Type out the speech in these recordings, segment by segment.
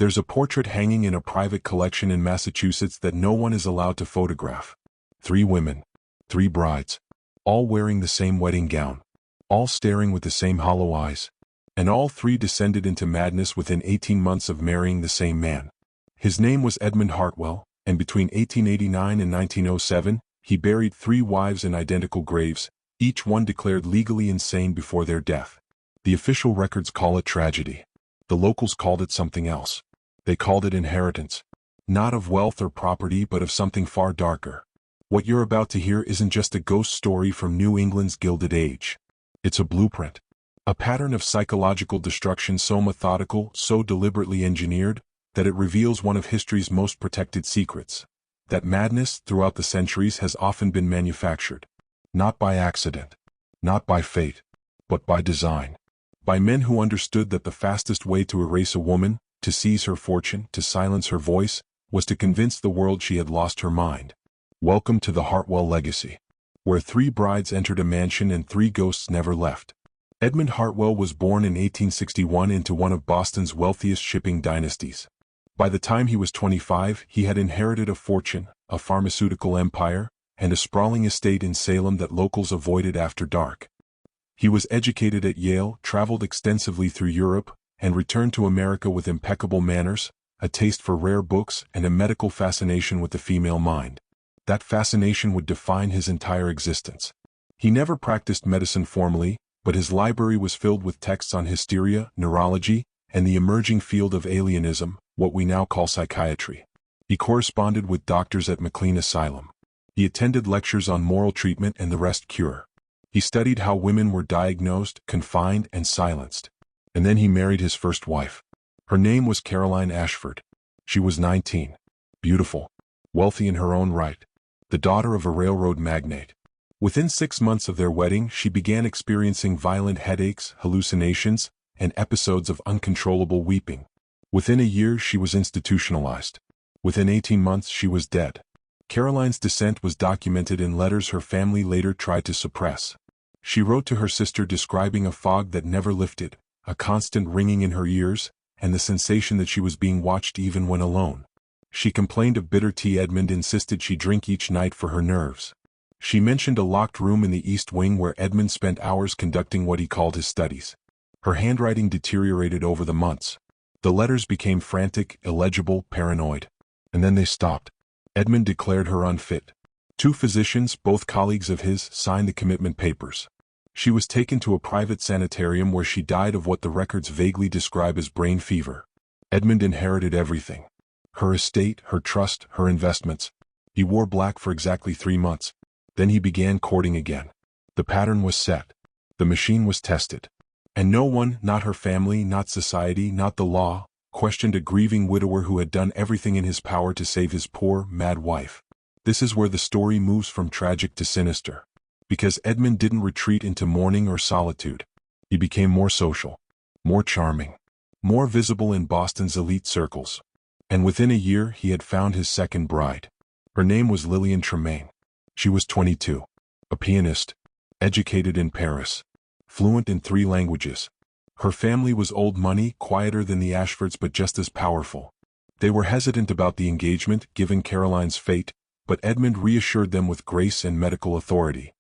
There's a portrait hanging in a private collection in Massachusetts that no one is allowed to photograph. 3 women, 3 brides, all wearing the same wedding gown, all staring with the same hollow eyes, and all 3 descended into madness within 18 months of marrying the same man. His name was Edmund Hartwell, and between 1889 and 1907, he buried 3 wives in identical graves, each one declared legally insane before their death. The official records call it tragedy. The locals called it something else. They called it inheritance. Not of wealth or property, but of something far darker. What you're about to hear isn't just a ghost story from New England's Gilded Age. It's a blueprint. A pattern of psychological destruction so methodical, so deliberately engineered, that it reveals one of history's most protected secrets. That madness, throughout the centuries, has often been manufactured. Not by accident. Not by fate. But by design. By men who understood that the fastest way to erase a woman, to seize her fortune, to silence her voice, was to convince the world she had lost her mind. Welcome to the Hartwell legacy, where 3 brides entered a mansion and 3 ghosts never left. Edmund Hartwell was born in 1861 into one of Boston's wealthiest shipping dynasties. By the time he was 25, he had inherited a fortune, a pharmaceutical empire, and a sprawling estate in Salem that locals avoided after dark. He was educated at Yale, traveled extensively through Europe, and returned to America with impeccable manners, a taste for rare books, and a medical fascination with the female mind. That fascination would define his entire existence. He never practiced medicine formally, but his library was filled with texts on hysteria, neurology, and the emerging field of alienism, what we now call psychiatry. He corresponded with doctors at McLean Asylum. He attended lectures on moral treatment and the rest cure. He studied how women were diagnosed, confined, and silenced. And then he married his first wife. Her name was Caroline Ashford. She was 19. Beautiful. Wealthy in her own right. The daughter of a railroad magnate. Within 6 months of their wedding, she began experiencing violent headaches, hallucinations, and episodes of uncontrollable weeping. Within a year, she was institutionalized. Within 18 months, she was dead. Caroline's descent was documented in letters her family later tried to suppress. She wrote to her sister describing a fog that never lifted, a constant ringing in her ears, and the sensation that she was being watched even when alone. She complained of bitter tea Edmund insisted she drink each night for her nerves. She mentioned a locked room in the East Wing where Edmund spent hours conducting what he called his studies. Her handwriting deteriorated over the months. The letters became frantic, illegible, paranoid. And then they stopped. Edmund declared her unfit. 2 physicians, both colleagues of his, signed the commitment papers. She was taken to a private sanitarium where she died of what the records vaguely describe as brain fever. Edmund inherited everything. Her estate, her trust, her investments. He wore black for exactly 3 months. Then he began courting again. The pattern was set. The machine was tested. And no one, not her family, not society, not the law, questioned a grieving widower who had done everything in his power to save his poor, mad wife. This is where the story moves from tragic to sinister. Because Edmund didn't retreat into mourning or solitude. He became more social, more charming, more visible in Boston's elite circles. And within a year he had found his second bride. Her name was Lillian Tremaine. She was 22, a pianist, educated in Paris, fluent in 3 languages. Her family was old money, quieter than the Ashfords but just as powerful. They were hesitant about the engagement, given Caroline's fate, but Edmund reassured them with grace and medical authority.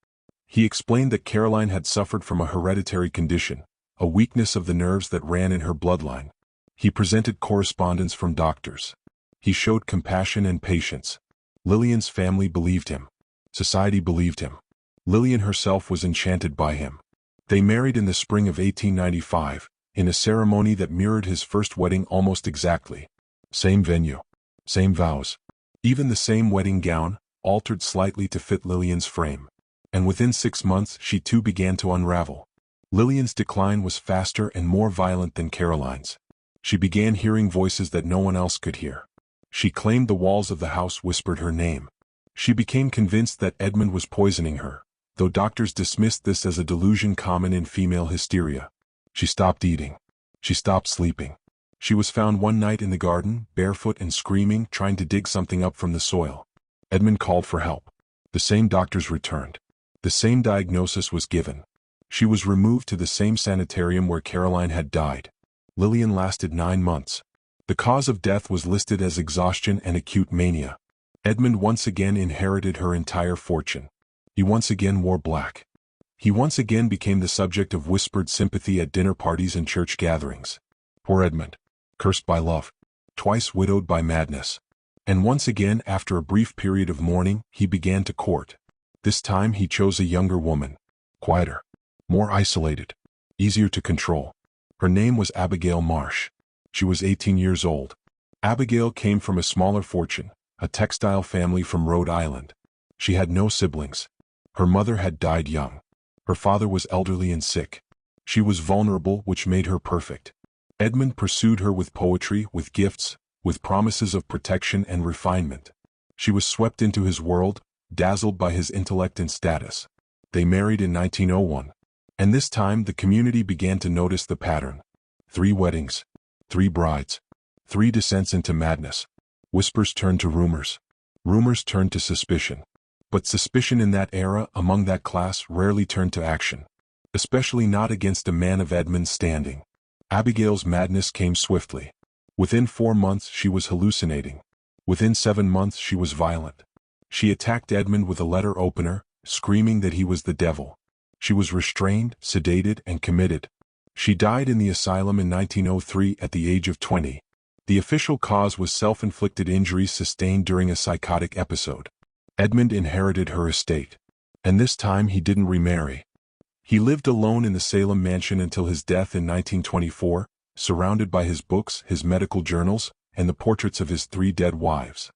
He explained that Caroline had suffered from a hereditary condition, a weakness of the nerves that ran in her bloodline. He presented correspondence from doctors. He showed compassion and patience. Lillian's family believed him. Society believed him. Lillian herself was enchanted by him. They married in the spring of 1895, in a ceremony that mirrored his first wedding almost exactly. Same venue. Same vows. Even the same wedding gown, altered slightly to fit Lillian's frame. And within 6 months she too began to unravel. Lillian's decline was faster and more violent than Caroline's. She began hearing voices that no one else could hear. She claimed the walls of the house whispered her name. She became convinced that Edmund was poisoning her, though doctors dismissed this as a delusion common in female hysteria. She stopped eating. She stopped sleeping. She was found one night in the garden, barefoot and screaming, trying to dig something up from the soil. Edmund called for help. The same doctors returned. The same diagnosis was given. She was removed to the same sanitarium where Caroline had died. Lillian lasted 9 months. The cause of death was listed as exhaustion and acute mania. Edmund once again inherited her entire fortune. He once again wore black. He once again became the subject of whispered sympathy at dinner parties and church gatherings. Poor Edmund, cursed by love, twice widowed by madness. And once again, after a brief period of mourning, he began to court. This time he chose a younger woman, quieter, more isolated, easier to control. Her name was Abigail Marsh. She was 18 years old. Abigail came from a smaller fortune, a textile family from Rhode Island. She had no siblings. Her mother had died young. Her father was elderly and sick. She was vulnerable, which made her perfect. Edmund pursued her with poetry, with gifts, with promises of protection and refinement. She was swept into his world, dazzled by his intellect and status. They married in 1901. And this time the community began to notice the pattern. 3 weddings, 3 brides, 3 descents into madness. Whispers turned to rumors. Rumors turned to suspicion. But suspicion in that era, among that class, rarely turned to action. Especially not against a man of Edmund's standing. Abigail's madness came swiftly. Within 4 months she was hallucinating. Within 7 months she was violent. She attacked Edmund with a letter opener, screaming that he was the devil. She was restrained, sedated, and committed. She died in the asylum in 1903 at the age of 20. The official cause was self-inflicted injuries sustained during a psychotic episode. Edmund inherited her estate. And this time he didn't remarry. He lived alone in the Salem mansion until his death in 1924, surrounded by his books, his medical journals, and the portraits of his 3 dead wives.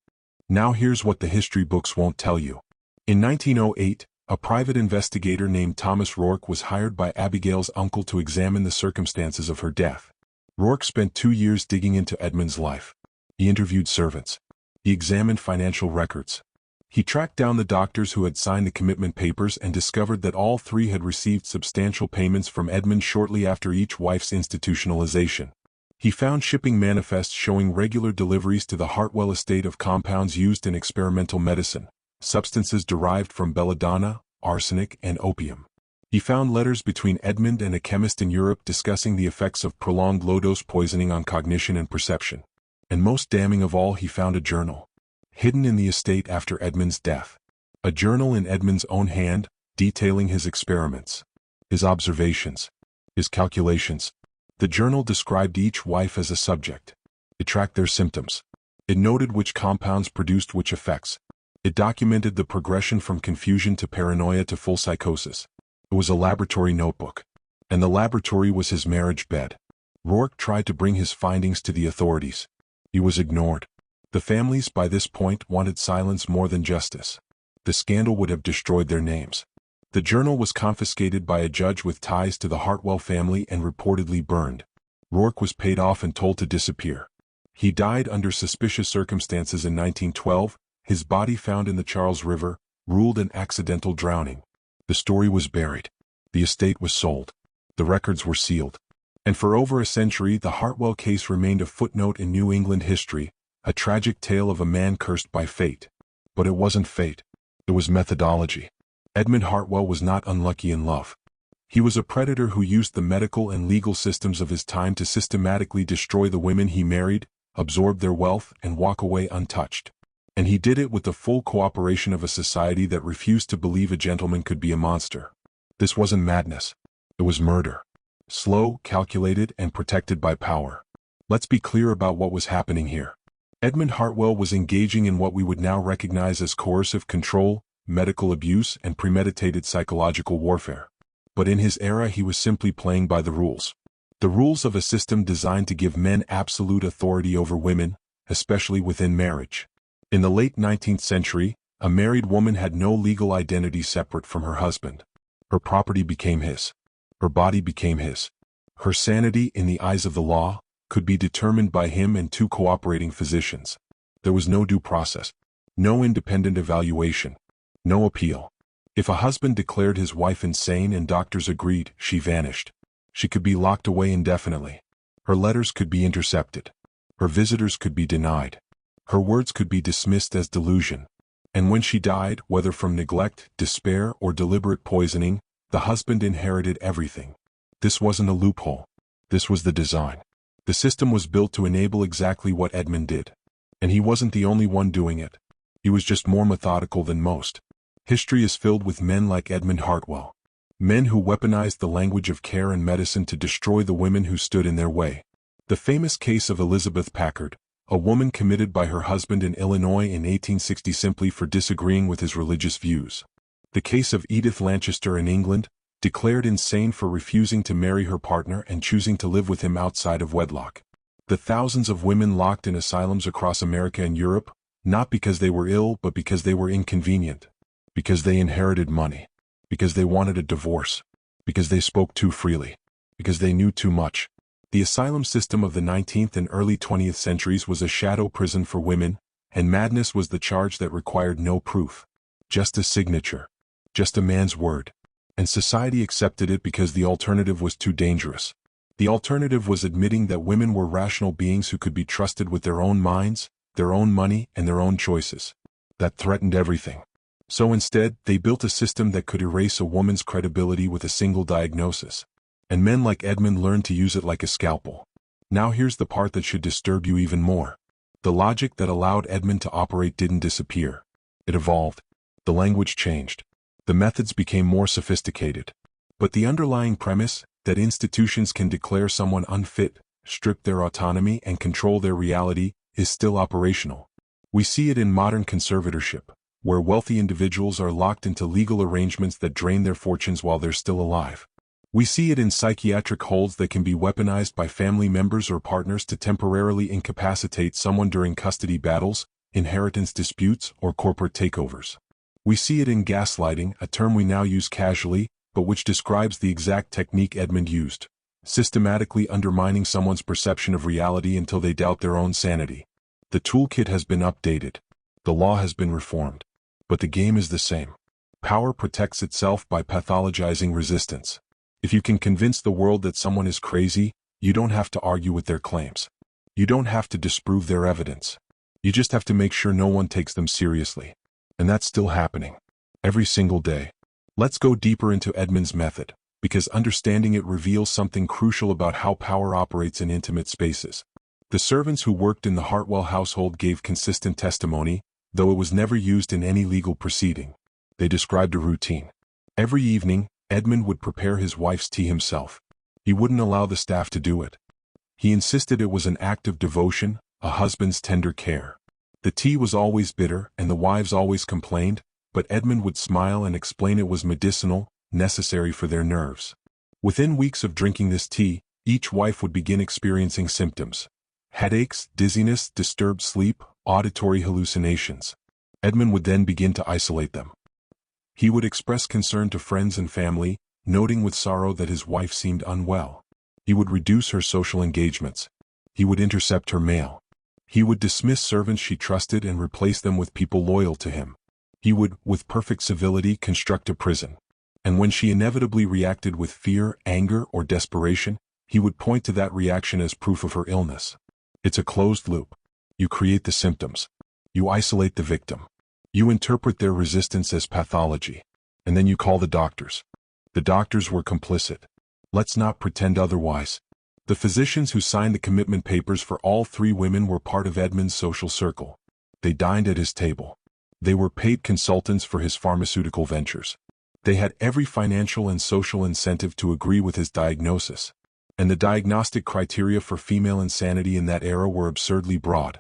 Now here's what the history books won't tell you. In 1908, a private investigator named Thomas Rourke was hired by Abigail's uncle to examine the circumstances of her death. Rourke spent 2 years digging into Edmund's life. He interviewed servants. He examined financial records. He tracked down the doctors who had signed the commitment papers and discovered that all 3 had received substantial payments from Edmund shortly after each wife's institutionalization. He found shipping manifests showing regular deliveries to the Hartwell estate of compounds used in experimental medicine, substances derived from belladonna, arsenic, and opium. He found letters between Edmund and a chemist in Europe discussing the effects of prolonged low-dose poisoning on cognition and perception. And most damning of all, he found a journal, hidden in the estate after Edmund's death. A journal in Edmund's own hand, detailing his experiments, his observations, his calculations. The journal described each wife as a subject. It tracked their symptoms. It noted which compounds produced which effects. It documented the progression from confusion to paranoia to full psychosis. It was a laboratory notebook. And the laboratory was his marriage bed. Rourke tried to bring his findings to the authorities. He was ignored. The families by this point wanted silence more than justice. The scandal would have destroyed their names. The journal was confiscated by a judge with ties to the Hartwell family and reportedly burned. Rourke was paid off and told to disappear. He died under suspicious circumstances in 1912, his body found in the Charles River, ruled an accidental drowning. The story was buried. The estate was sold. The records were sealed. And for over a century the Hartwell case remained a footnote in New England history, a tragic tale of a man cursed by fate. But it wasn't fate. It was methodology. Edmund Hartwell was not unlucky in love. He was a predator who used the medical and legal systems of his time to systematically destroy the women he married, absorb their wealth, and walk away untouched. And he did it with the full cooperation of a society that refused to believe a gentleman could be a monster. This wasn't madness. It was murder. Slow, calculated, and protected by power. Let's be clear about what was happening here. Edmund Hartwell was engaging in what we would now recognize as coercive control, medical abuse, and premeditated psychological warfare. But in his era he was simply playing by the rules. The rules of a system designed to give men absolute authority over women, especially within marriage. In the late 19th century, a married woman had no legal identity separate from her husband. Her property became his. Her body became his. Her sanity, in the eyes of the law, could be determined by him and 2 cooperating physicians. There was no due process, no independent evaluation, no appeal. If a husband declared his wife insane and doctors agreed, she vanished. She could be locked away indefinitely. Her letters could be intercepted. Her visitors could be denied. Her words could be dismissed as delusion. And when she died, whether from neglect, despair, or deliberate poisoning, the husband inherited everything. This wasn't a loophole. This was the design. The system was built to enable exactly what Edmund did. And he wasn't the only one doing it. He was just more methodical than most. History is filled with men like Edmund Hartwell. Men who weaponized the language of care and medicine to destroy the women who stood in their way. The famous case of Elizabeth Packard, a woman committed by her husband in Illinois in 1860 simply for disagreeing with his religious views. The case of Edith Lanchester in England, declared insane for refusing to marry her partner and choosing to live with him outside of wedlock. The thousands of women locked in asylums across America and Europe, not because they were ill but because they were inconvenient. Because they inherited money. Because they wanted a divorce. Because they spoke too freely. Because they knew too much. The asylum system of the 19th and early 20th centuries was a shadow prison for women, and madness was the charge that required no proof. Just a signature. Just a man's word. And society accepted it because the alternative was too dangerous. The alternative was admitting that women were rational beings who could be trusted with their own minds, their own money, and their own choices. That threatened everything. So instead, they built a system that could erase a woman's credibility with a single diagnosis. And men like Edmund learned to use it like a scalpel. Now here's the part that should disturb you even more. The logic that allowed Edmund to operate didn't disappear. It evolved. The language changed. The methods became more sophisticated. But the underlying premise, that institutions can declare someone unfit, strip their autonomy, and control their reality, is still operational. We see it in modern conservatorship, where wealthy individuals are locked into legal arrangements that drain their fortunes while they're still alive. We see it in psychiatric holds that can be weaponized by family members or partners to temporarily incapacitate someone during custody battles, inheritance disputes, or corporate takeovers. We see it in gaslighting, a term we now use casually, but which describes the exact technique Edmund used, systematically undermining someone's perception of reality until they doubt their own sanity. The toolkit has been updated. The law has been reformed. But the game is the same. Power protects itself by pathologizing resistance. If you can convince the world that someone is crazy, you don't have to argue with their claims. You don't have to disprove their evidence. You just have to make sure no one takes them seriously. And that's still happening. Every single day. Let's go deeper into Edmund's method, because understanding it reveals something crucial about how power operates in intimate spaces. The servants who worked in the Hartwell household gave consistent testimony, though it was never used in any legal proceeding. They described a routine. Every evening, Edmund would prepare his wife's tea himself. He wouldn't allow the staff to do it. He insisted it was an act of devotion, a husband's tender care. The tea was always bitter, and the wives always complained, but Edmund would smile and explain it was medicinal, necessary for their nerves. Within weeks of drinking this tea, each wife would begin experiencing symptoms. Headaches, dizziness, disturbed sleep, auditory hallucinations. Edmund would then begin to isolate them. He would express concern to friends and family, noting with sorrow that his wife seemed unwell. He would reduce her social engagements. He would intercept her mail. He would dismiss servants she trusted and replace them with people loyal to him. He would, with perfect civility, construct a prison. And when she inevitably reacted with fear, anger, or desperation, he would point to that reaction as proof of her illness. It's a closed loop. You create the symptoms. You isolate the victim. You interpret their resistance as pathology. And then you call the doctors. The doctors were complicit. Let's not pretend otherwise. The physicians who signed the commitment papers for all three women were part of Edmund's social circle. They dined at his table. They were paid consultants for his pharmaceutical ventures. They had every financial and social incentive to agree with his diagnosis. And the diagnostic criteria for female insanity in that era were absurdly broad.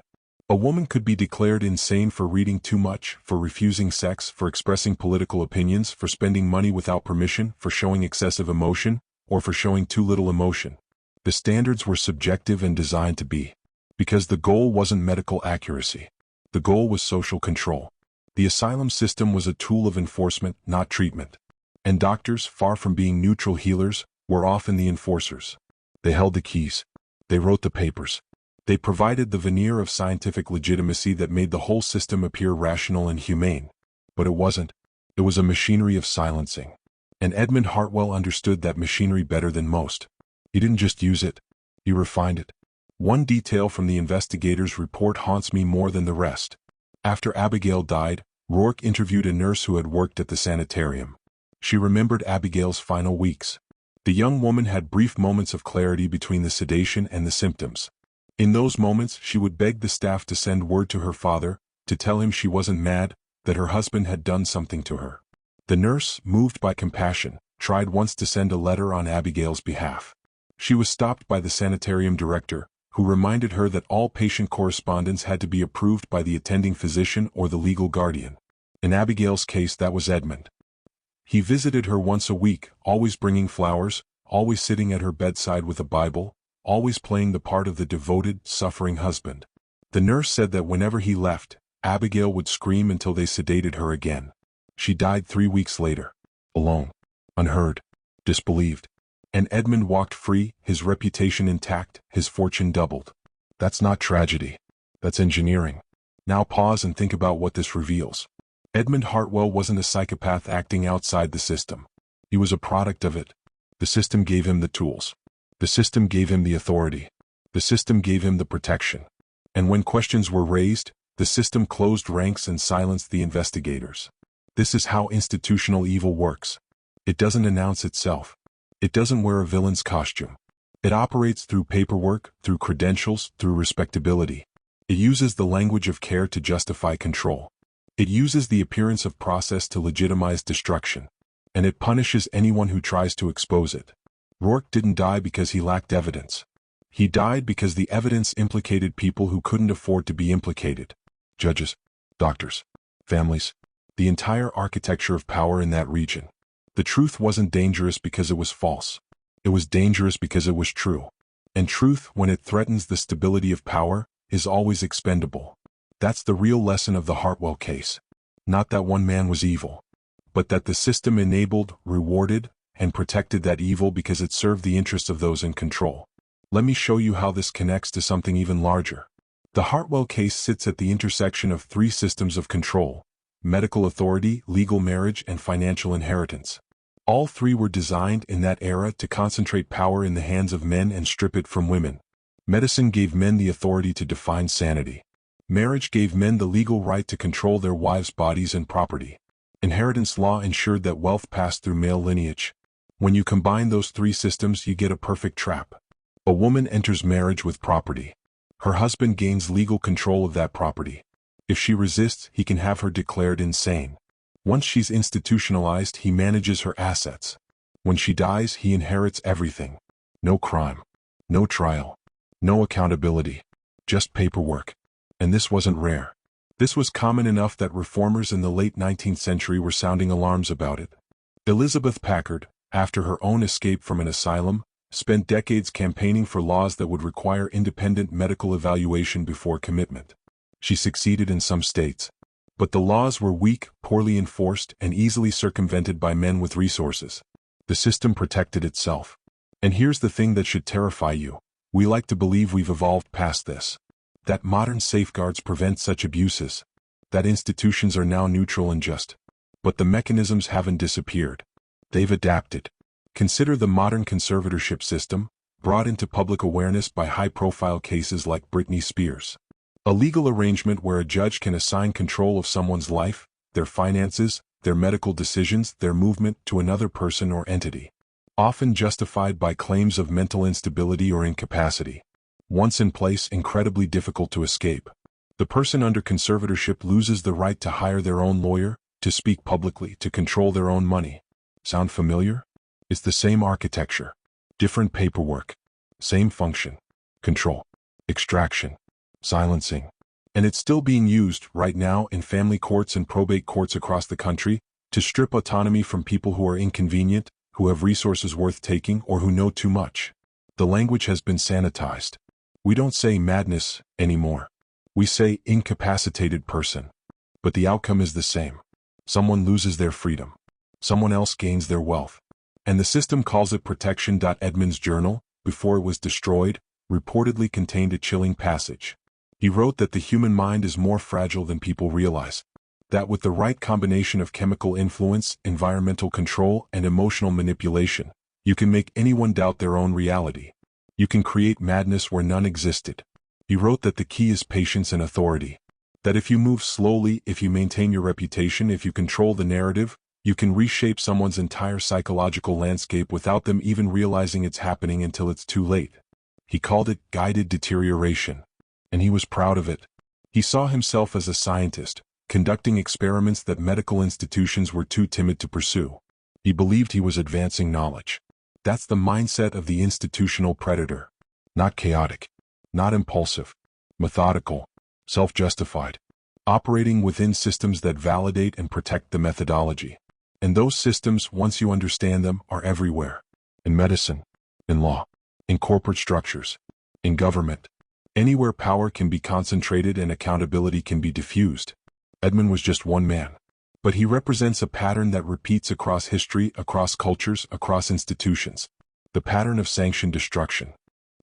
A woman could be declared insane for reading too much, for refusing sex, for expressing political opinions, for spending money without permission, for showing excessive emotion, or for showing too little emotion. The standards were subjective and designed to be. Because the goal wasn't medical accuracy. The goal was social control. The asylum system was a tool of enforcement, not treatment. And doctors, far from being neutral healers, were often the enforcers. They held the keys. They wrote the papers. They provided the veneer of scientific legitimacy that made the whole system appear rational and humane. But it wasn't. It was a machinery of silencing. And Edmund Hartwell understood that machinery better than most. He didn't just use it. He refined it. One detail from the investigators' report haunts me more than the rest. After Abigail died, Rourke interviewed a nurse who had worked at the sanitarium. She remembered Abigail's final weeks. The young woman had brief moments of clarity between the sedation and the symptoms. In those moments, she would beg the staff to send word to her father, to tell him she wasn't mad, that her husband had done something to her. The nurse, moved by compassion, tried once to send a letter on Abigail's behalf. She was stopped by the sanitarium director, who reminded her that all patient correspondence had to be approved by the attending physician or the legal guardian. In Abigail's case, that was Edmund. He visited her once a week, always bringing flowers, always sitting at her bedside with a Bible, always playing the part of the devoted, suffering husband. The nurse said that whenever he left, Abigail would scream until they sedated her again. She died 3 weeks later. Alone. Unheard. Disbelieved. And Edmund walked free, his reputation intact, his fortune doubled. That's not tragedy. That's engineering. Now pause and think about what this reveals. Edmund Hartwell wasn't a psychopath acting outside the system. He was a product of it. The system gave him the tools. The system gave him the authority. The system gave him the protection. And when questions were raised, the system closed ranks and silenced the investigators. This is how institutional evil works. It doesn't announce itself. It doesn't wear a villain's costume. It operates through paperwork, through credentials, through respectability. It uses the language of care to justify control. It uses the appearance of process to legitimize destruction. And it punishes anyone who tries to expose it. Rourke didn't die because he lacked evidence. He died because the evidence implicated people who couldn't afford to be implicated. Judges, doctors, families, the entire architecture of power in that region. The truth wasn't dangerous because it was false. It was dangerous because it was true. And truth, when it threatens the stability of power, is always expendable. That's the real lesson of the Hartwell case. Not that one man was evil, but that the system enabled, rewarded, and protected that evil because it served the interests of those in control. Let me show you how this connects to something even larger. The Hartwell case sits at the intersection of 3 systems of control: medical authority, legal marriage, and financial inheritance. All 3 were designed in that era to concentrate power in the hands of men and strip it from women. Medicine gave men the authority to define sanity. Marriage gave men the legal right to control their wives' bodies and property. Inheritance law ensured that wealth passed through male lineage. When you combine those 3 systems, you get a perfect trap. A woman enters marriage with property. Her husband gains legal control of that property. If she resists, he can have her declared insane. Once she's institutionalized, he manages her assets. When she dies, he inherits everything. No crime. No trial. No accountability. Just paperwork. And this wasn't rare. This was common enough that reformers in the late 19th century were sounding alarms about it. Elizabeth Packard, after her own escape from an asylum, spent decades campaigning for laws that would require independent medical evaluation before commitment. She succeeded in some states. But the laws were weak, poorly enforced, and easily circumvented by men with resources. The system protected itself. And here's the thing that should terrify you. We like to believe we've evolved past this. That modern safeguards prevent such abuses. That institutions are now neutral and just. But the mechanisms haven't disappeared. They've adapted. Consider the modern conservatorship system, brought into public awareness by high-profile cases like Britney Spears. A legal arrangement where a judge can assign control of someone's life, their finances, their medical decisions, their movement to another person or entity. Often justified by claims of mental instability or incapacity. Once in place, incredibly difficult to escape. The person under conservatorship loses the right to hire their own lawyer, to speak publicly, to control their own money. Sound familiar? It's the same architecture. Different paperwork. Same function. Control. Extraction. Silencing. And it's still being used right now in family courts and probate courts across the country to strip autonomy from people who are inconvenient, who have resources worth taking, or who know too much. The language has been sanitized. We don't say madness anymore. We say incapacitated person. But the outcome is the same. Someone loses their freedom. Someone else gains their wealth. And the system calls it protection. Edmund's journal, before it was destroyed, reportedly contained a chilling passage. He wrote that the human mind is more fragile than people realize. That with the right combination of chemical influence, environmental control, and emotional manipulation, you can make anyone doubt their own reality. You can create madness where none existed. He wrote that the key is patience and authority. That if you move slowly, if you maintain your reputation, if you control the narrative, You can reshape someone's entire psychological landscape without them even realizing it's happening until it's too late. He called it guided deterioration. And he was proud of it. He saw himself as a scientist, conducting experiments that medical institutions were too timid to pursue. He believed he was advancing knowledge. That's the mindset of the institutional predator. Not chaotic, not impulsive, methodical, self-justified, operating within systems that validate and protect the methodology. And those systems, once you understand them, are everywhere. In medicine, in law, in corporate structures, in government. Anywhere power can be concentrated and accountability can be diffused. Edmund was just one man. But he represents a pattern that repeats across history, across cultures, across institutions. The pattern of sanctioned destruction.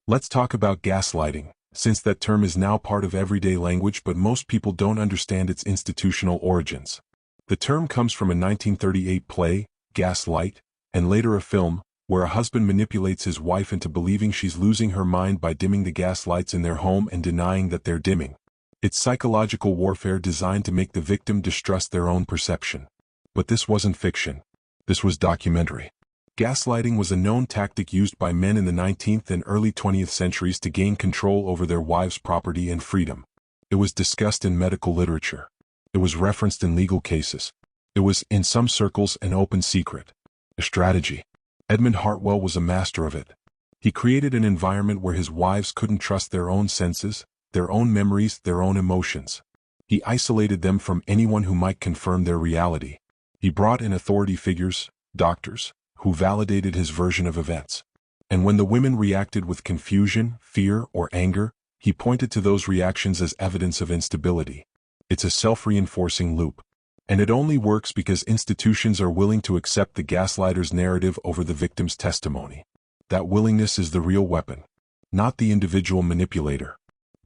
Let's talk about gaslighting, since that term is now part of everyday language but most people don't understand its institutional origins. The term comes from a 1938 play, Gaslight, and later a film, where a husband manipulates his wife into believing she's losing her mind by dimming the gas lights in their home and denying that they're dimming. It's psychological warfare designed to make the victim distrust their own perception. But this wasn't fiction. This was documentary. Gaslighting was a known tactic used by men in the 19th and early 20th centuries to gain control over their wives' property and freedom. It was discussed in medical literature. It was referenced in legal cases. It was, in some circles, an open secret. A strategy. Edmund Hartwell was a master of it. He created an environment where his wives couldn't trust their own senses, their own memories, their own emotions. He isolated them from anyone who might confirm their reality. He brought in authority figures, doctors, who validated his version of events. And when the women reacted with confusion, fear, or anger, he pointed to those reactions as evidence of instability. It's a self-reinforcing loop. And it only works because institutions are willing to accept the gaslighter's narrative over the victim's testimony. That willingness is the real weapon. Not the individual manipulator,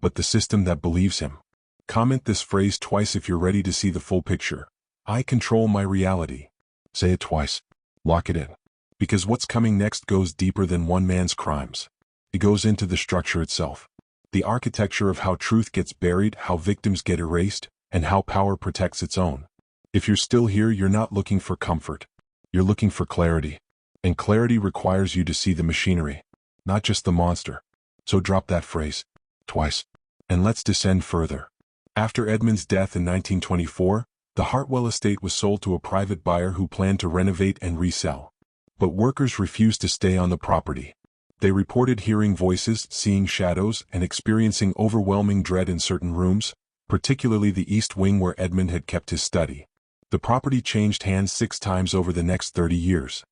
but the system that believes him. Comment this phrase twice if you're ready to see the full picture. I control my reality. Say it twice. Lock it in. Because what's coming next goes deeper than one man's crimes. It goes into the structure itself. The architecture of how truth gets buried, how victims get erased, and how power protects its own. If you're still here, you're not looking for comfort. You're looking for clarity. And clarity requires you to see the machinery, not just the monster. So drop that phrase. Twice. And let's descend further. After Edmund's death in 1924, the Hartwell estate was sold to a private buyer who planned to renovate and resell. But workers refused to stay on the property. They reported hearing voices, seeing shadows, and experiencing overwhelming dread in certain rooms, particularly the east wing where Edmund had kept his study. The property changed hands 6 times over the next 30 years.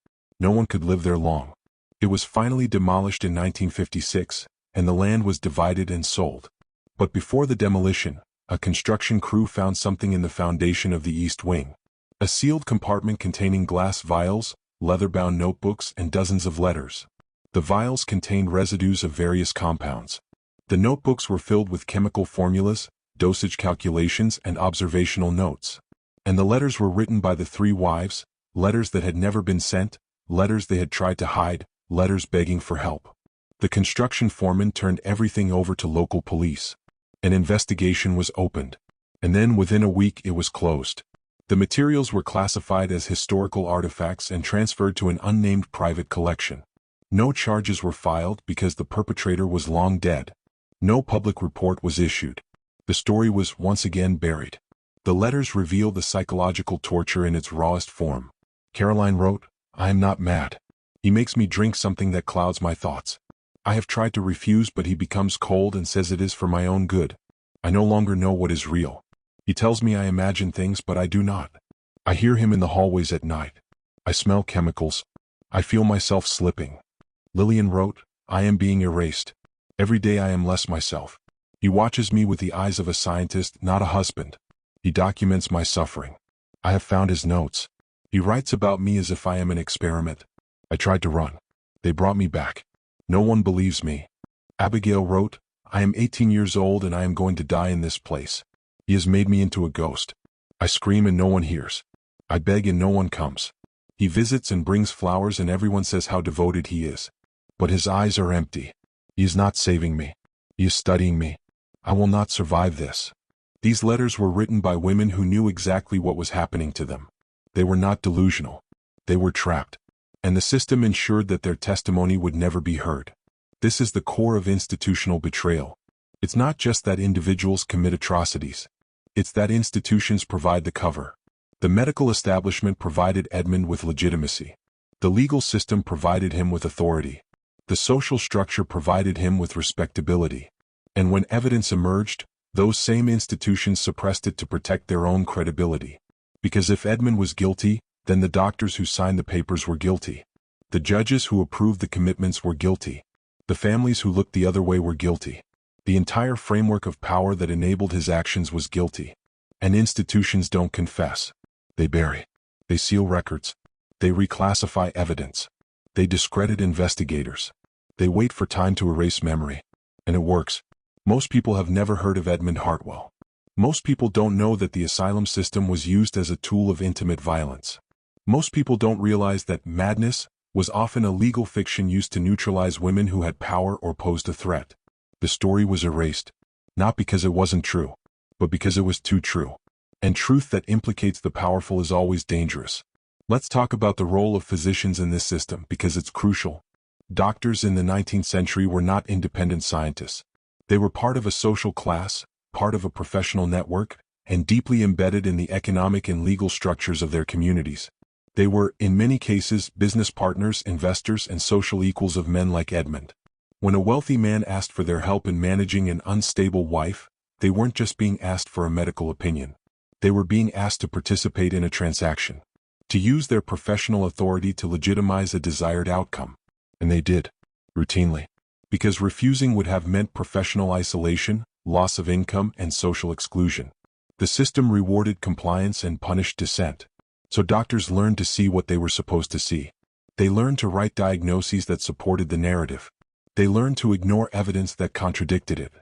No one could live there long. It was finally demolished in 1956, and the land was divided and sold. But before the demolition, a construction crew found something in the foundation of the east wing. A sealed compartment containing glass vials, leather-bound notebooks, and dozens of letters. The vials contained residues of various compounds. The notebooks were filled with chemical formulas, dosage calculations, and observational notes. And the letters were written by the 3 wives, letters that had never been sent, letters they had tried to hide, letters begging for help. The construction foreman turned everything over to local police. An investigation was opened. And then within a week it was closed. The materials were classified as historical artifacts and transferred to an unnamed private collection. No charges were filed because the perpetrator was long dead. No public report was issued. The story was once again buried. The letters reveal the psychological torture in its rawest form. Caroline wrote, "I am not mad. He makes me drink something that clouds my thoughts. I have tried to refuse, but he becomes cold and says it is for my own good. I no longer know what is real. He tells me I imagine things, but I do not. I hear him in the hallways at night. I smell chemicals. I feel myself slipping." Lillian wrote, "I am being erased. Every day I am less myself. He watches me with the eyes of a scientist, not a husband. He documents my suffering. I have found his notes. He writes about me as if I am an experiment. I tried to run. They brought me back. No one believes me." Abigail wrote, "I am 18 years old and I am going to die in this place. He has made me into a ghost. I scream and no one hears. I beg and no one comes. He visits and brings flowers and everyone says how devoted he is. But his eyes are empty. He is not saving me. He is studying me. I will not survive this." These letters were written by women who knew exactly what was happening to them. They were not delusional. They were trapped. And the system ensured that their testimony would never be heard. This is the core of institutional betrayal. It's not just that individuals commit atrocities. It's that institutions provide the cover. The medical establishment provided Edmund with legitimacy. The legal system provided him with authority. The social structure provided him with respectability. And when evidence emerged, those same institutions suppressed it to protect their own credibility. Because if Edmund was guilty, then the doctors who signed the papers were guilty. The judges who approved the commitments were guilty. The families who looked the other way were guilty. The entire framework of power that enabled his actions was guilty. And institutions don't confess. They bury. They seal records. They reclassify evidence. They discredit investigators. They wait for time to erase memory. And it works. Most people have never heard of Edmund Hartwell. Most people don't know that the asylum system was used as a tool of intimate violence. Most people don't realize that madness was often a legal fiction used to neutralize women who had power or posed a threat. The story was erased, not because it wasn't true, but because it was too true. And truth that implicates the powerful is always dangerous. Let's talk about the role of physicians in this system because it's crucial. Doctors in the 19th century were not independent scientists. They were part of a social class, part of a professional network, and deeply embedded in the economic and legal structures of their communities. They were, in many cases, business partners, investors, and social equals of men like Edmund. When a wealthy man asked for their help in managing an unstable wife, they weren't just being asked for a medical opinion. They were being asked to participate in a transaction, to use their professional authority to legitimize a desired outcome. And they did, routinely. Because refusing would have meant professional isolation, loss of income, and social exclusion. The system rewarded compliance and punished dissent. So doctors learned to see what they were supposed to see. They learned to write diagnoses that supported the narrative. They learned to ignore evidence that contradicted it.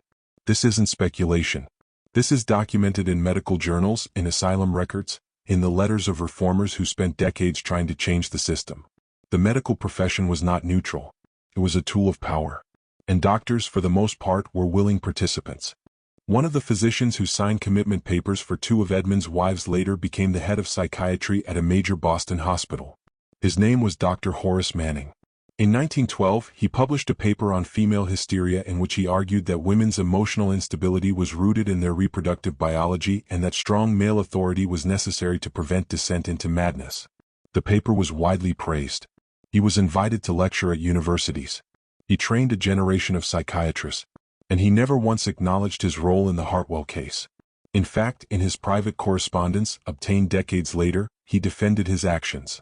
This isn't speculation. This is documented in medical journals, in asylum records, in the letters of reformers who spent decades trying to change the system. The medical profession was not neutral. It was a tool of power. And doctors, for the most part, were willing participants. One of the physicians who signed commitment papers for two of Edmund's wives later became the head of psychiatry at a major Boston hospital. His name was Dr. Horace Manning. In 1912, he published a paper on female hysteria in which he argued that women's emotional instability was rooted in their reproductive biology and that strong male authority was necessary to prevent descent into madness. The paper was widely praised. He was invited to lecture at universities. He trained a generation of psychiatrists. And he never once acknowledged his role in the Hartwell case. In fact, in his private correspondence, obtained decades later, he defended his actions.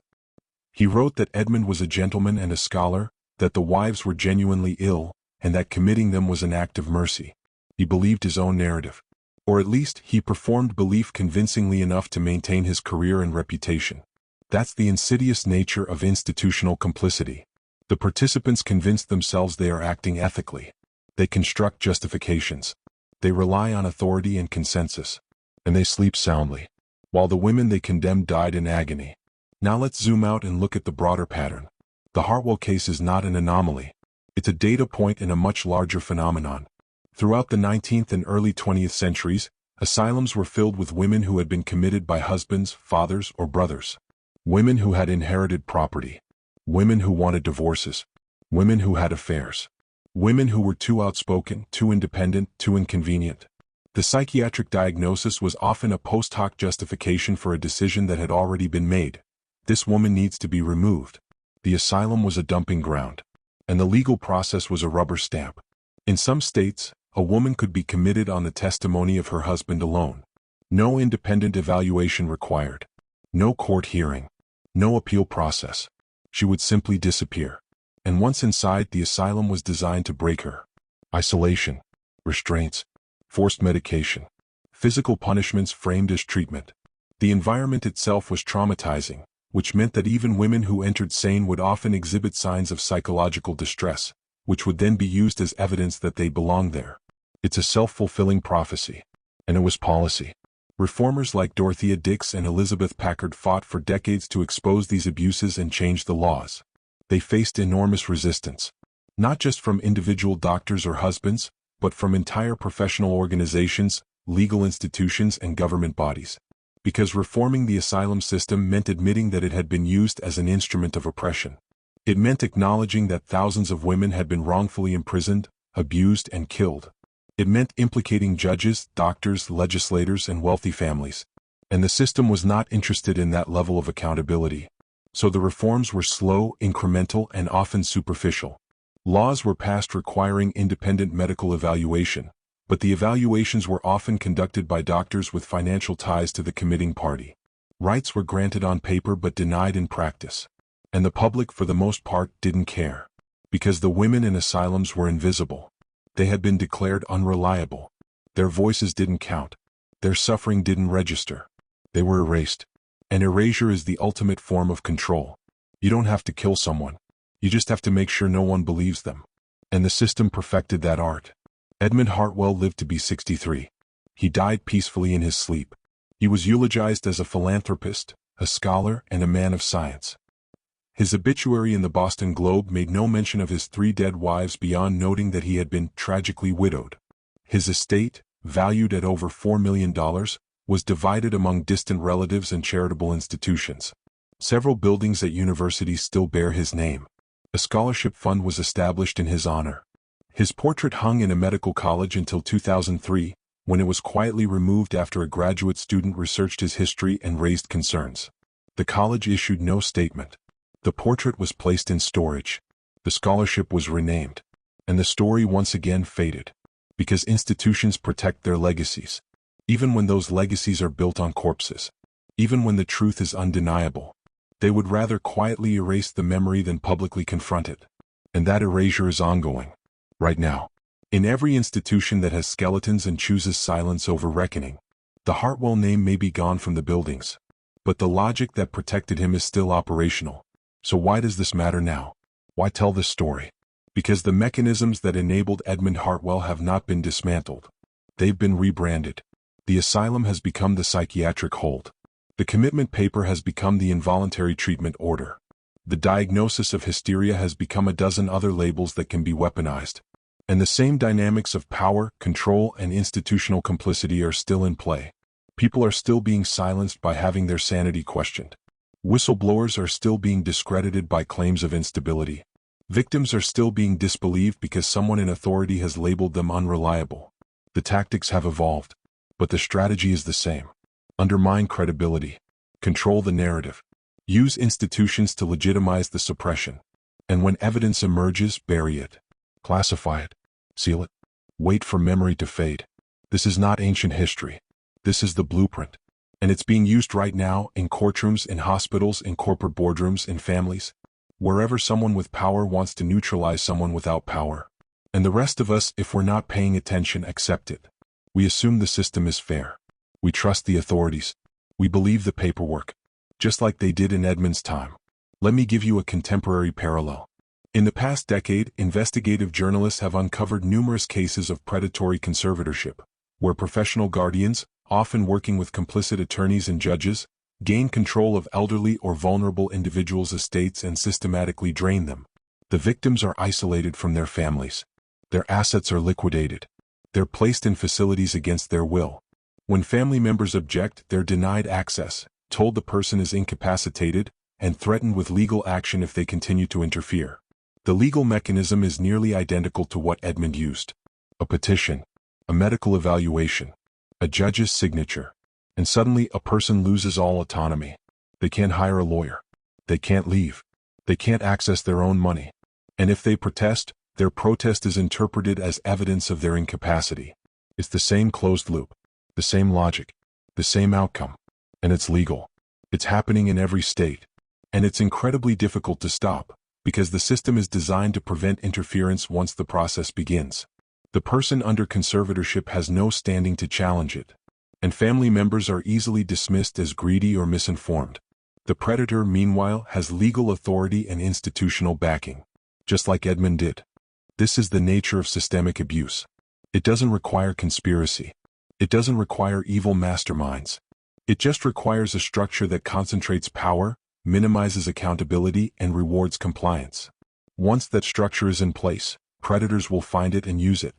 He wrote that Edmund was a gentleman and a scholar, that the wives were genuinely ill, and that committing them was an act of mercy. He believed his own narrative. Or at least, he performed belief convincingly enough to maintain his career and reputation. That's the insidious nature of institutional complicity. The participants convince themselves they are acting ethically. They construct justifications. They rely on authority and consensus. And they sleep soundly. While the women they condemned died in agony. Now let's zoom out and look at the broader pattern. The Hartwell case is not an anomaly. It's a data point in a much larger phenomenon. Throughout the 19th and early 20th centuries, asylums were filled with women who had been committed by husbands, fathers, or brothers. Women who had inherited property. Women who wanted divorces. Women who had affairs. Women who were too outspoken, too independent, too inconvenient. The psychiatric diagnosis was often a post hoc justification for a decision that had already been made. This woman needs to be removed. The asylum was a dumping ground. And the legal process was a rubber stamp. In some states, a woman could be committed on the testimony of her husband alone. No independent evaluation required. No court hearing. No appeal process. She would simply disappear. And once inside, the asylum was designed to break her. Isolation, restraints, forced medication, physical punishments framed as treatment. The environment itself was traumatizing, which meant that even women who entered sane would often exhibit signs of psychological distress, which would then be used as evidence that they belonged there. It's a self-fulfilling prophecy. And it was policy. Reformers like Dorothea Dix and Elizabeth Packard fought for decades to expose these abuses and change the laws. They faced enormous resistance, not just from individual doctors or husbands, but from entire professional organizations, legal institutions, and government bodies. Because reforming the asylum system meant admitting that it had been used as an instrument of oppression. It meant acknowledging that thousands of women had been wrongfully imprisoned, abused, and killed. It meant implicating judges, doctors, legislators, and wealthy families. And the system was not interested in that level of accountability. So the reforms were slow, incremental, and often superficial. Laws were passed requiring independent medical evaluation, but the evaluations were often conducted by doctors with financial ties to the committing party. Rights were granted on paper but denied in practice. And the public, for the most part, didn't care. Because the women in asylums were invisible. They had been declared unreliable. Their voices didn't count. Their suffering didn't register. They were erased. And erasure is the ultimate form of control. You don't have to kill someone. You just have to make sure no one believes them. And the system perfected that art. Edmund Hartwell lived to be 63. He died peacefully in his sleep. He was eulogized as a philanthropist, a scholar, and a man of science. His obituary in the Boston Globe made no mention of his 3 dead wives beyond noting that he had been tragically widowed. His estate, valued at over $4 million, was divided among distant relatives and charitable institutions. Several buildings at universities still bear his name. A scholarship fund was established in his honor. His portrait hung in a medical college until 2003, when it was quietly removed after a graduate student researched his history and raised concerns. The college issued no statement. The portrait was placed in storage. The scholarship was renamed. And the story once again faded. Because institutions protect their legacies. Even when those legacies are built on corpses. Even when the truth is undeniable. They would rather quietly erase the memory than publicly confront it. And that erasure is ongoing. Right now. In every institution that has skeletons and chooses silence over reckoning. The Hartwell name may be gone from the buildings. But the logic that protected him is still operational. So why does this matter now? Why tell this story? Because the mechanisms that enabled Edmund Hartwell have not been dismantled. They've been rebranded. The asylum has become the psychiatric hold. The commitment paper has become the involuntary treatment order. The diagnosis of hysteria has become a dozen other labels that can be weaponized. And the same dynamics of power, control, and institutional complicity are still in play. People are still being silenced by having their sanity questioned. Whistleblowers are still being discredited by claims of instability. Victims are still being disbelieved because someone in authority has labeled them unreliable. The tactics have evolved, but the strategy is the same. Undermine credibility. Control the narrative. Use institutions to legitimize the suppression. And when evidence emerges, bury it. Classify it. Seal it. Wait for memory to fade. This is not ancient history. This is the blueprint. And it's being used right now in courtrooms, in hospitals, in corporate boardrooms, in families. Wherever someone with power wants to neutralize someone without power. And the rest of us, if we're not paying attention, accept it. We assume the system is fair. We trust the authorities. We believe the paperwork. Just like they did in Edmund's time. Let me give you a contemporary parallel. In the past decade, investigative journalists have uncovered numerous cases of predatory conservatorship, where professional guardians, often working with complicit attorneys and judges, gain control of elderly or vulnerable individuals' estates and systematically drain them. The victims are isolated from their families. Their assets are liquidated. They're placed in facilities against their will. When family members object, they're denied access, told the person is incapacitated, and threatened with legal action if they continue to interfere. The legal mechanism is nearly identical to what Edmund used. A petition, a medical evaluation, a judge's signature, and suddenly a person loses all autonomy. They can't hire a lawyer. They can't leave. They can't access their own money. And if they protest, their protest is interpreted as evidence of their incapacity. It's the same closed loop, the same logic, the same outcome. And it's legal. It's happening in every state. And it's incredibly difficult to stop, because the system is designed to prevent interference once the process begins. The person under conservatorship has no standing to challenge it. And family members are easily dismissed as greedy or misinformed. The predator, meanwhile, has legal authority and institutional backing. Just like Edmund did. This is the nature of systemic abuse. It doesn't require conspiracy. It doesn't require evil masterminds. It just requires a structure that concentrates power, minimizes accountability, and rewards compliance. Once that structure is in place, predators will find it and use it.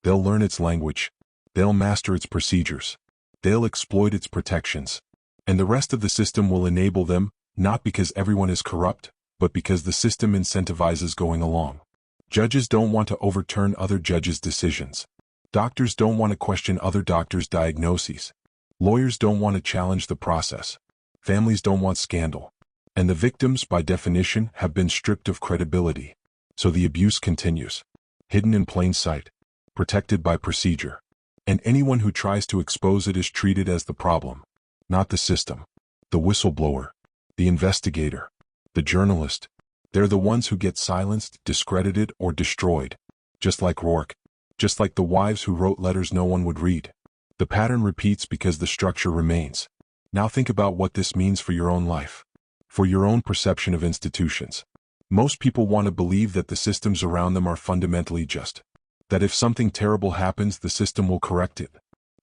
They'll learn its language. They'll master its procedures. They'll exploit its protections. And the rest of the system will enable them, not because everyone is corrupt, but because the system incentivizes going along. Judges don't want to overturn other judges' decisions. Doctors don't want to question other doctors' diagnoses. Lawyers don't want to challenge the process. Families don't want scandal. And the victims, by definition, have been stripped of credibility. So the abuse continues. Hidden in plain sight. Protected by procedure. And anyone who tries to expose it is treated as the problem. Not the system. The whistleblower. The investigator. The journalist. They're the ones who get silenced, discredited, or destroyed. Just like Rourke. Just like the wives who wrote letters no one would read. The pattern repeats because the structure remains. Now think about what this means for your own life. For your own perception of institutions. Most people want to believe that the systems around them are fundamentally just. That if something terrible happens, the system will correct it.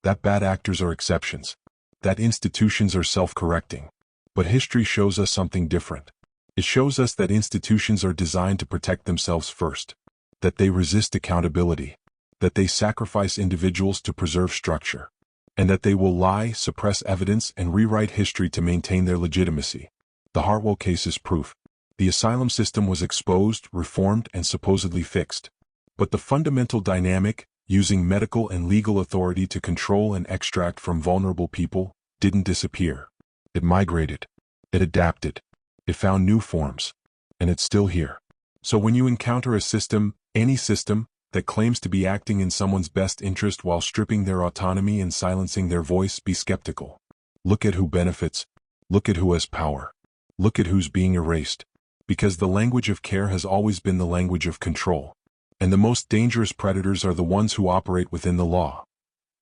That bad actors are exceptions. That institutions are self-correcting. But history shows us something different. It shows us that institutions are designed to protect themselves first. That they resist accountability. That they sacrifice individuals to preserve structure. And that they will lie, suppress evidence, and rewrite history to maintain their legitimacy. The Hartwell case is proof. The asylum system was exposed, reformed, and supposedly fixed. But the fundamental dynamic, using medical and legal authority to control and extract from vulnerable people, didn't disappear. It migrated. It adapted. It found new forms. And it's still here. So when you encounter a system, any system, that claims to be acting in someone's best interest while stripping their autonomy and silencing their voice, be skeptical. Look at who benefits. Look at who has power. Look at who's being erased. Because the language of care has always been the language of control. And the most dangerous predators are the ones who operate within the law.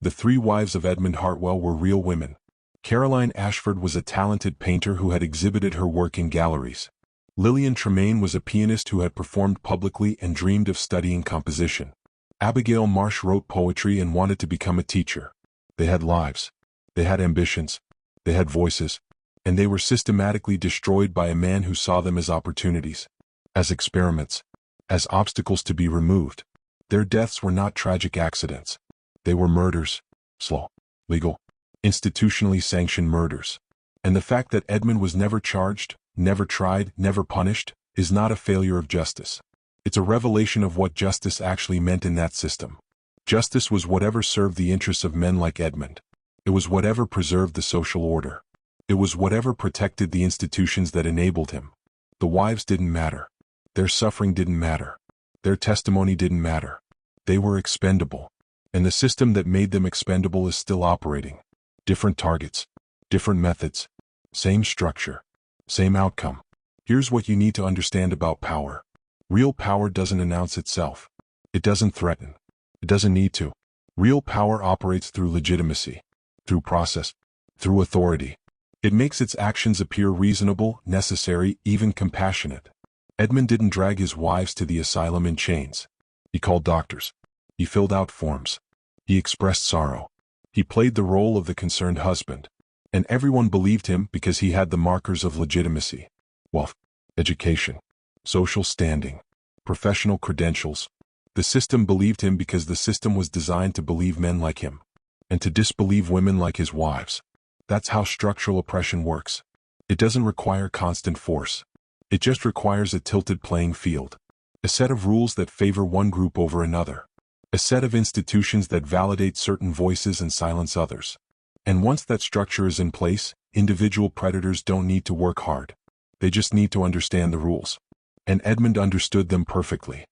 The three wives of Edmund Hartwell were real women. Caroline Ashford was a talented painter who had exhibited her work in galleries. Lillian Tremaine was a pianist who had performed publicly and dreamed of studying composition. Abigail Marsh wrote poetry and wanted to become a teacher. They had lives. They had ambitions. They had voices. And they were systematically destroyed by a man who saw them as opportunities. As experiments. As obstacles to be removed. Their deaths were not tragic accidents. They were murders. Slow. Legal. Institutionally sanctioned murders. And the fact that Edmund was never charged, never tried, never punished, is not a failure of justice. It's a revelation of what justice actually meant in that system. Justice was whatever served the interests of men like Edmund. It was whatever preserved the social order. It was whatever protected the institutions that enabled him. The wives didn't matter. Their suffering didn't matter. Their testimony didn't matter. They were expendable. And the system that made them expendable is still operating. Different targets. Different methods. Same structure. Same outcome. Here's what you need to understand about power. Real power doesn't announce itself. It doesn't threaten. It doesn't need to. Real power operates through legitimacy. Through process. Through authority. It makes its actions appear reasonable, necessary, even compassionate. Edmund didn't drag his wives to the asylum in chains. He called doctors. He filled out forms. He expressed sorrow. He played the role of the concerned husband. And everyone believed him because he had the markers of legitimacy. Wealth, education, social standing, professional credentials. The system believed him because the system was designed to believe men like him. And to disbelieve women like his wives. That's how structural oppression works. It doesn't require constant force. It just requires a tilted playing field. A set of rules that favor one group over another. A set of institutions that validate certain voices and silence others. And once that structure is in place, individual predators don't need to work hard. They just need to understand the rules. And Edmund understood them perfectly.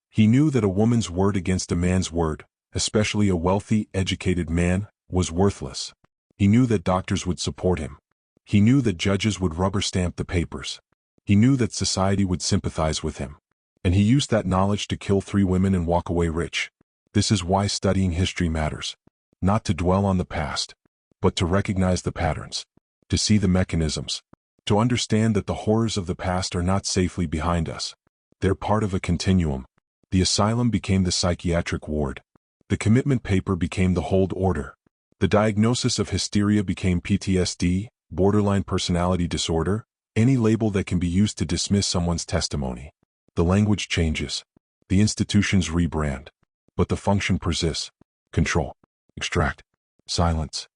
He knew that a woman's word against a man's word, especially a wealthy, educated man, was worthless. He knew that doctors would support him. He knew that judges would rubber stamp the papers. He knew that society would sympathize with him. And he used that knowledge to kill 3 women and walk away rich. This is why studying history matters. Not to dwell on the past, but to recognize the patterns. To see the mechanisms. To understand that the horrors of the past are not safely behind us. They're part of a continuum. The asylum became the psychiatric ward. The commitment paper became the hold order. The diagnosis of hysteria became PTSD, borderline personality disorder, any label that can be used to dismiss someone's testimony. The language changes. The institutions rebrand. But the function persists. Control. Extract. Silence.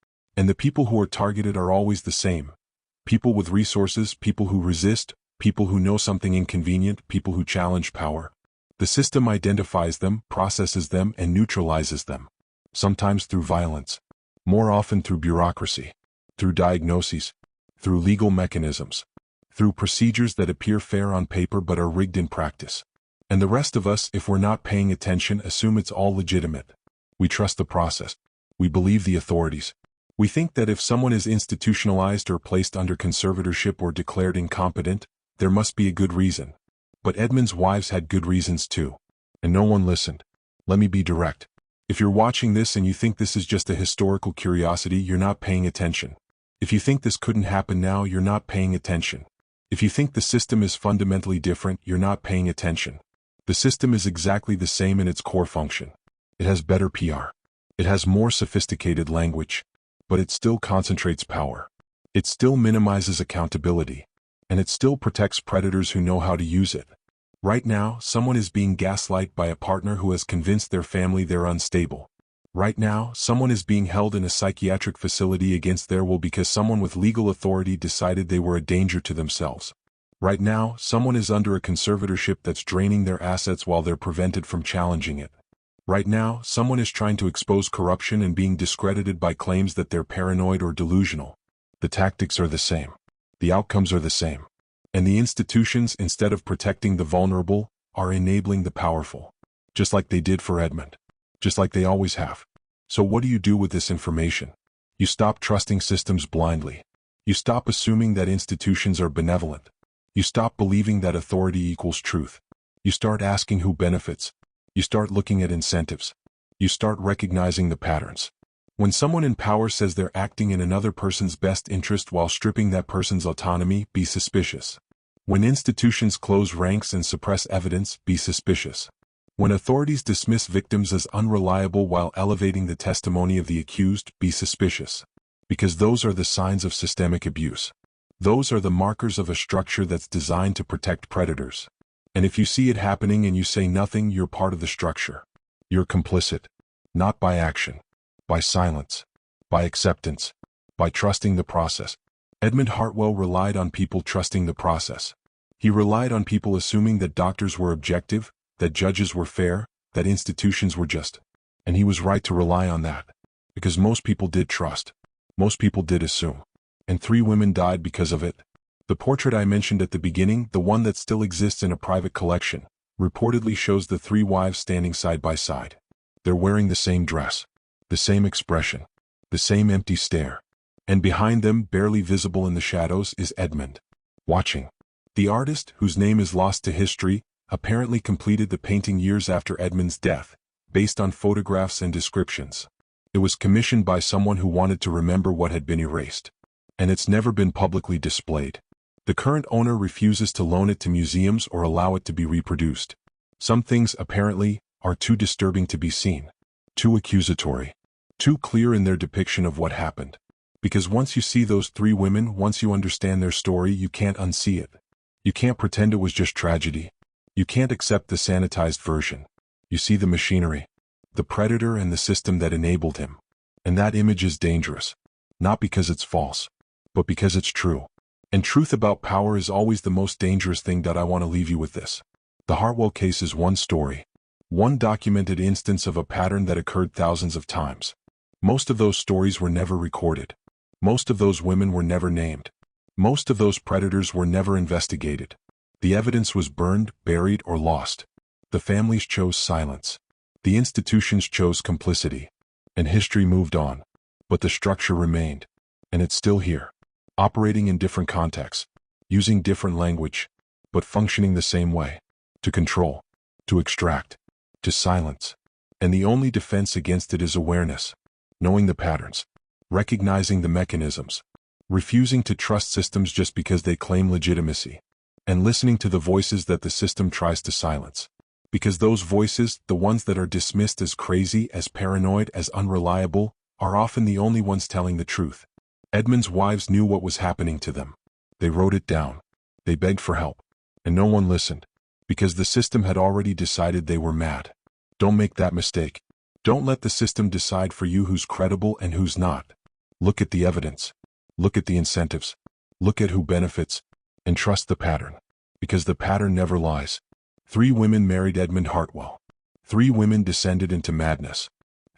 And the people who are targeted are always the same. People with resources, people who resist, people who know something inconvenient, people who challenge power. The system identifies them, processes them, and neutralizes them. Sometimes through violence. More often through bureaucracy. Through diagnoses. Through legal mechanisms. Through procedures that appear fair on paper but are rigged in practice. And the rest of us, if we're not paying attention, assume it's all legitimate. We trust the process. We believe the authorities. We think that if someone is institutionalized or placed under conservatorship or declared incompetent, there must be a good reason. But Edmund's wives had good reasons too. And no one listened. Let me be direct. If you're watching this and you think this is just a historical curiosity, you're not paying attention. If you think this couldn't happen now, you're not paying attention. If you think the system is fundamentally different, you're not paying attention. The system is exactly the same in its core function. It has better PR. It has more sophisticated language. But it still concentrates power. It still minimizes accountability. And it still protects predators who know how to use it. Right now, someone is being gaslighted by a partner who has convinced their family they're unstable. Right now, someone is being held in a psychiatric facility against their will because someone with legal authority decided they were a danger to themselves. Right now, someone is under a conservatorship that's draining their assets while they're prevented from challenging it. Right now, someone is trying to expose corruption and being discredited by claims that they're paranoid or delusional. The tactics are the same. The outcomes are the same. And the institutions, instead of protecting the vulnerable, are enabling the powerful. Just like they did for Edmund. Just like they always have. So what do you do with this information? You stop trusting systems blindly. You stop assuming that institutions are benevolent. You stop believing that authority equals truth. You start asking who benefits. You start looking at incentives. You start recognizing the patterns. When someone in power says they're acting in another person's best interest while stripping that person's autonomy, be suspicious. When institutions close ranks and suppress evidence, be suspicious. When authorities dismiss victims as unreliable while elevating the testimony of the accused, be suspicious. Because those are the signs of systemic abuse. Those are the markers of a structure that's designed to protect predators. And if you see it happening and you say nothing, you're part of the structure. You're complicit. Not by action. By silence. By acceptance. By trusting the process. Edmund Hartwell relied on people trusting the process. He relied on people assuming that doctors were objective, that judges were fair, that institutions were just. And he was right to rely on that. Because most people did trust. Most people did assume. And 3 women died because of it. The portrait I mentioned at the beginning, the one that still exists in a private collection, reportedly shows the 3 wives standing side by side. They're wearing the same dress, the same expression, the same empty stare. And behind them, barely visible in the shadows, is Edmund. Watching. The artist, whose name is lost to history, apparently completed the painting years after Edmund's death, based on photographs and descriptions. It was commissioned by someone who wanted to remember what had been erased. And it's never been publicly displayed. The current owner refuses to loan it to museums or allow it to be reproduced. Some things, apparently, are too disturbing to be seen. Too accusatory. Too clear in their depiction of what happened. Because once you see those 3 women, once you understand their story, you can't unsee it. You can't pretend it was just tragedy. You can't accept the sanitized version. You see the machinery. The predator and the system that enabled him. And that image is dangerous. Not because it's false, but because it's true. And truth about power is always the most dangerous thing. I want to leave you with this. The Hartwell case is one story. One documented instance of a pattern that occurred thousands of times. Most of those stories were never recorded. Most of those women were never named. Most of those predators were never investigated. The evidence was burned, buried, or lost. The families chose silence. The institutions chose complicity. And history moved on. But the structure remained. And it's still here. Operating in different contexts, using different language, but functioning the same way. To control, to extract, to silence. And the only defense against it is awareness. Knowing the patterns. Recognizing the mechanisms. Refusing to trust systems just because they claim legitimacy. And listening to the voices that the system tries to silence. Because those voices, the ones that are dismissed as crazy, as paranoid, as unreliable, are often the only ones telling the truth. Edmund's wives knew what was happening to them. They wrote it down. They begged for help. And no one listened. Because the system had already decided they were mad. Don't make that mistake. Don't let the system decide for you who's credible and who's not. Look at the evidence. Look at the incentives. Look at who benefits. And trust the pattern. Because the pattern never lies. 3 women married Edmund Hartwell. 3 women descended into madness.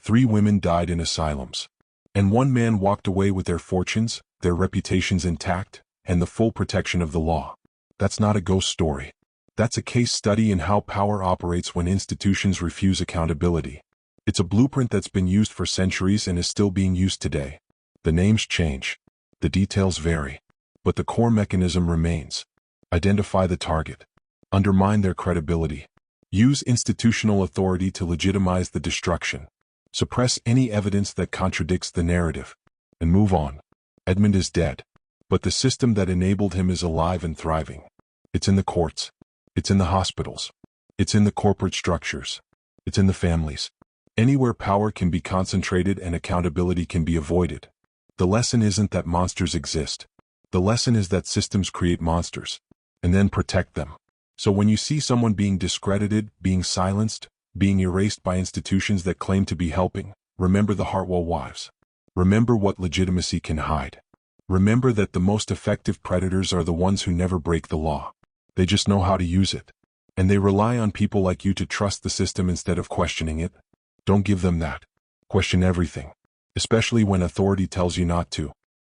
3 women died in asylums. And 1 man walked away with their fortunes, their reputations intact, and the full protection of the law. That's not a ghost story. That's a case study in how power operates when institutions refuse accountability. It's a blueprint that's been used for centuries and is still being used today. The names change. The details vary. But the core mechanism remains. Identify the target. Undermine their credibility. Use institutional authority to legitimize the destruction. Suppress any evidence that contradicts the narrative. And move on. Edmund is dead. But the system that enabled him is alive and thriving. It's in the courts. It's in the hospitals. It's in the corporate structures. It's in the families. Anywhere power can be concentrated and accountability can be avoided. The lesson isn't that monsters exist. The lesson is that systems create monsters, and then protect them. So when you see someone being discredited, being silenced, being erased by institutions that claim to be helping, remember the Hartwell wives. Remember what legitimacy can hide. Remember that the most effective predators are the ones who never break the law. They just know how to use it. And they rely on people like you to trust the system instead of questioning it. Don't give them that. Question everything. Especially when authority tells you not to.